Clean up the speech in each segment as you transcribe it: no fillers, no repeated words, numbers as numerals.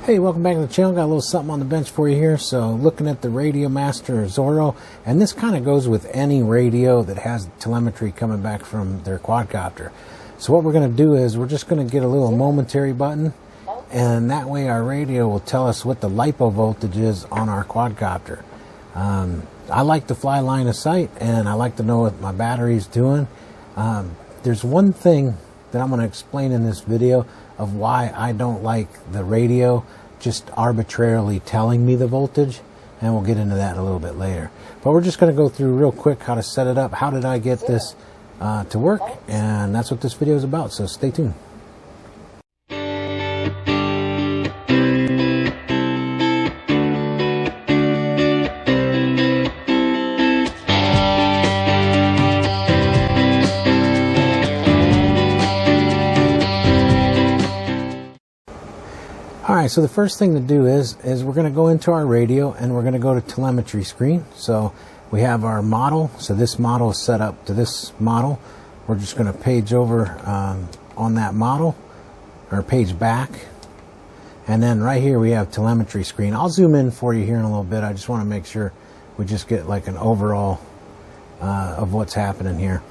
Hey, welcome back to the channel. Got a little something on the bench for you here. So looking at the Radio Master Zorro, and this kind of goes with any radio that has telemetry coming back from their quadcopter. So what we're going to do is we're just going to get a little momentary button, and that way our radio will tell us what the Lipo voltage is on our quadcopter. I like to fly line of sight, and I like to know what my battery's doing. There's one thing that I'm going to explain in this video of why I don't like the radio just arbitrarily telling me the voltage, and we'll get into that a little bit later. But we're just going to go through real quick how to set it up, how did I get this to work, and that's what this video is about, so stay tuned. Alright, so the first thing to do is we're going to go into our radio and we're going to go to telemetry screen. So we have our model. So this model is set up to this model. We're just going to page over on that model, or page back. And then right here we have telemetry screen. I'll zoom in for you here in a little bit. I just want to make sure we just get like an overall of what's happening here.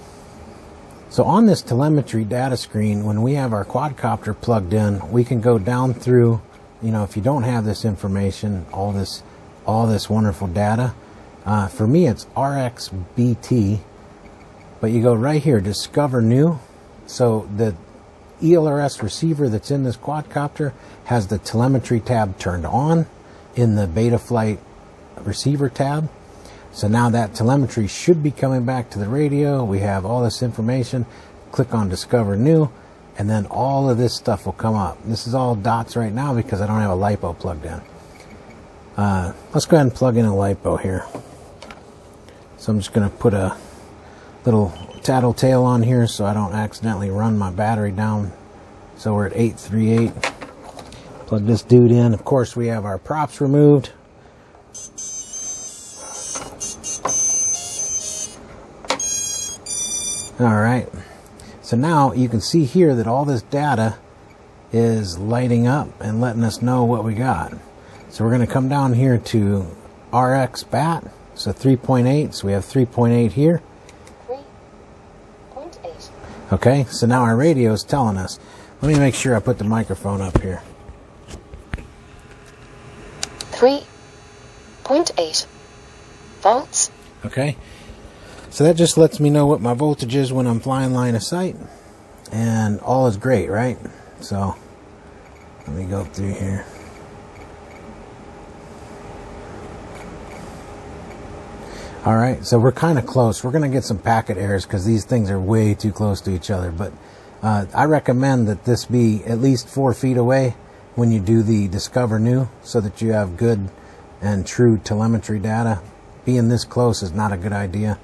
So on this telemetry data screen, when we have our quadcopter plugged in, we can go down through, you know, if you don't have this information, all this wonderful data. For me, it's RXBT, but you go right here, Discover New. So the ELRS receiver that's in this quadcopter has the telemetry tab turned on in the Betaflight receiver tab. So now that telemetry should be coming back to the radio. We have all this information. Click on Discover New, and then all of this stuff will come up. This is all dots right now because I don't have a Lipo plugged in. Let's go ahead and plug in a Lipo here. So I'm just going to put a little tattletale on here so I don't accidentally run my battery down. So we're at 838. Plug this dude in. Of course, we have our props removed. Alright, so now you can see here that all this data is lighting up and letting us know what we got. So we're going to come down here to RX BAT, so 3.8, so we have 3.8 here. 3.8. Okay, so now our radio is telling us. Let me make sure I put the microphone up here. 3.8 volts. Okay. So that just lets me know what my voltage is when I'm flying line of sight, and all is great, right? So let me go through here. All right, so we're kind of close. We're going to get some packet errors because these things are way too close to each other, but I recommend that this be at least 4 feet away when you do the Discover New so that you have good and true telemetry data. Being this close is not a good idea.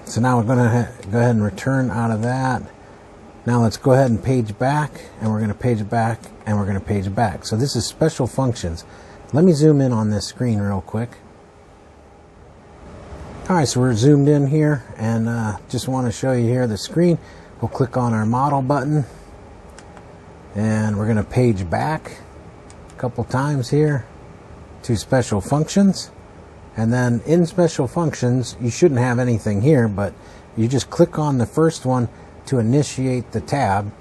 So now we're going to go ahead and return out of that. Now let's go ahead and page back, and we're going to page back, and we're going to page back. So this is special functions. Let me zoom in on this screen real quick. Alright, so we're zoomed in here, and just want to show you here the screen. We'll click on our model button, and we're going to page back a couple times here to special functions. And then in special functions, you shouldn't have anything here, but you just click on the first one to initiate the tab,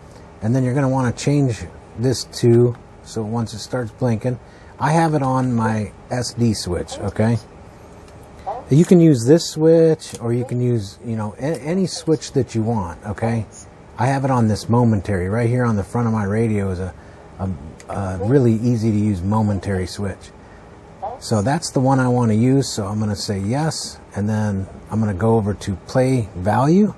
and then you're going to want to change this to, so once it starts blinking, I have it on my SD switch, okay? You can use this switch, or you can use, you know, any switch that you want, okay? I have it on this momentary. Right here on the front of my radio is a really easy to use momentary switch. So that's the one I want to use, so I'm going to say yes, and then I'm going to go over to play value.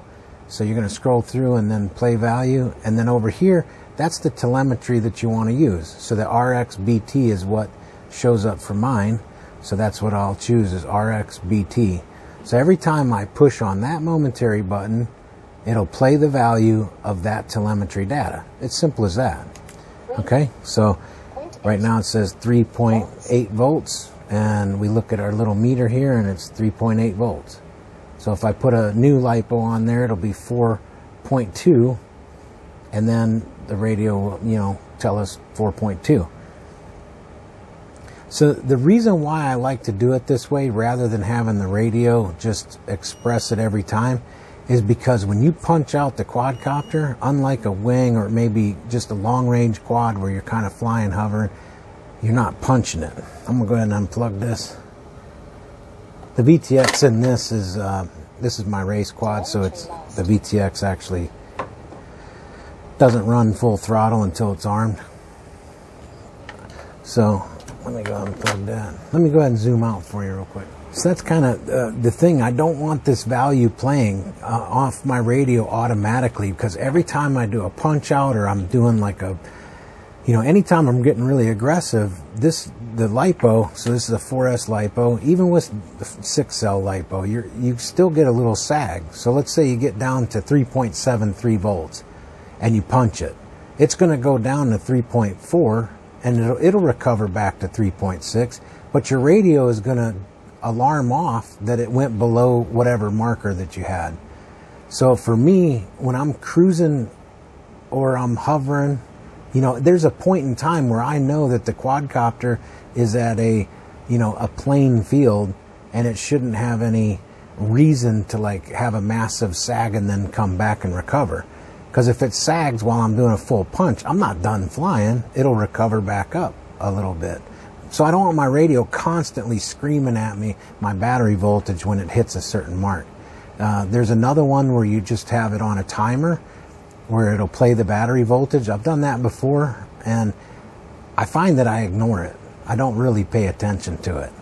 So you're going to scroll through and then play value, and then over here, that's the telemetry that you want to use. So the RXBT is what shows up for mine, so that's what I'll choose is RXBT. So every time I push on that momentary button, it'll play the value of that telemetry data. It's simple as that. Okay, so right now it says 3.8 volts, and we look at our little meter here, and it's 3.8 volts. So if I put a new Lipo on there, it'll be 4.2, and then the radio will, you know, tell us 4.2. So the reason why I like to do it this way rather than having the radio just express it every time is because when you punch out the quadcopter, unlike a wing or maybe just a long range quad where you're kind of flying, hovering, you're not punching it. I'm gonna go ahead and unplug this. The VTX in this is my race quad, so it's the VTX actually doesn't run full throttle until it's armed. So let me go ahead and plug that. Let me go ahead and zoom out for you real quick. So that's kind of the thing. I don't want this value playing off my radio automatically, because every time I do a punch out or I'm doing like a, you know, anytime I'm getting really aggressive, the Lipo, so this is a 4S Lipo, even with the 6-cell Lipo, you still get a little sag. So let's say you get down to 3.73 volts and you punch it. It's going to go down to 3.4 and it'll recover back to 3.6, but your radio is going to alarm off that it went below whatever marker that you had. So for me, when I'm cruising or I'm hovering, you know, there's a point in time where I know that the quadcopter is at a, you know, a plain field and it shouldn't have any reason to like have a massive sag and then come back and recover. Because if it sags while I'm doing a full punch, I'm not done flying. It'll recover back up a little bit. So I don't want my radio constantly screaming at me my battery voltage when it hits a certain mark. There's another one where you just have it on a timer where it'll play the battery voltage. I've done that before, and I find that I ignore it. I don't really pay attention to it.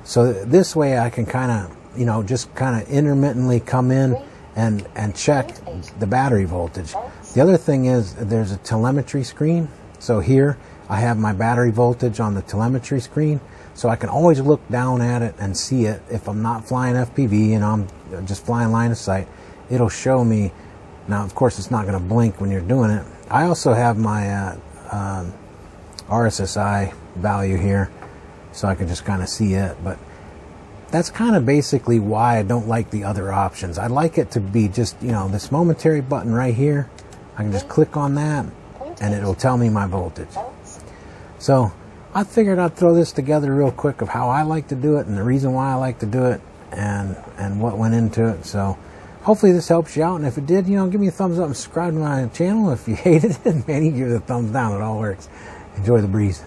So this way I can kind of, you know, just kind of intermittently come in and check the battery voltage. The other thing is there's a telemetry screen. So here I have my battery voltage on the telemetry screen, so I can always look down at it and see it. If I'm not flying FPV and I'm just flying line of sight, it'll show me. Now, of course, it's not going to blink when you're doing it. I also have my RSSI value here, so I can just kind of see it. But that's kind of basically why I don't like the other options. I like it to be just, you know, this momentary button right here. I can just click on that, and it'll tell me my voltage. So I figured I'd throw this together real quick of how I like to do it and the reason why I like to do it and what went into it. So hopefully this helps you out, and if it did, you know, give me a thumbs up and subscribe to my channel. If you hated it, man, you give it a thumbs down. It all works. Enjoy the breeze.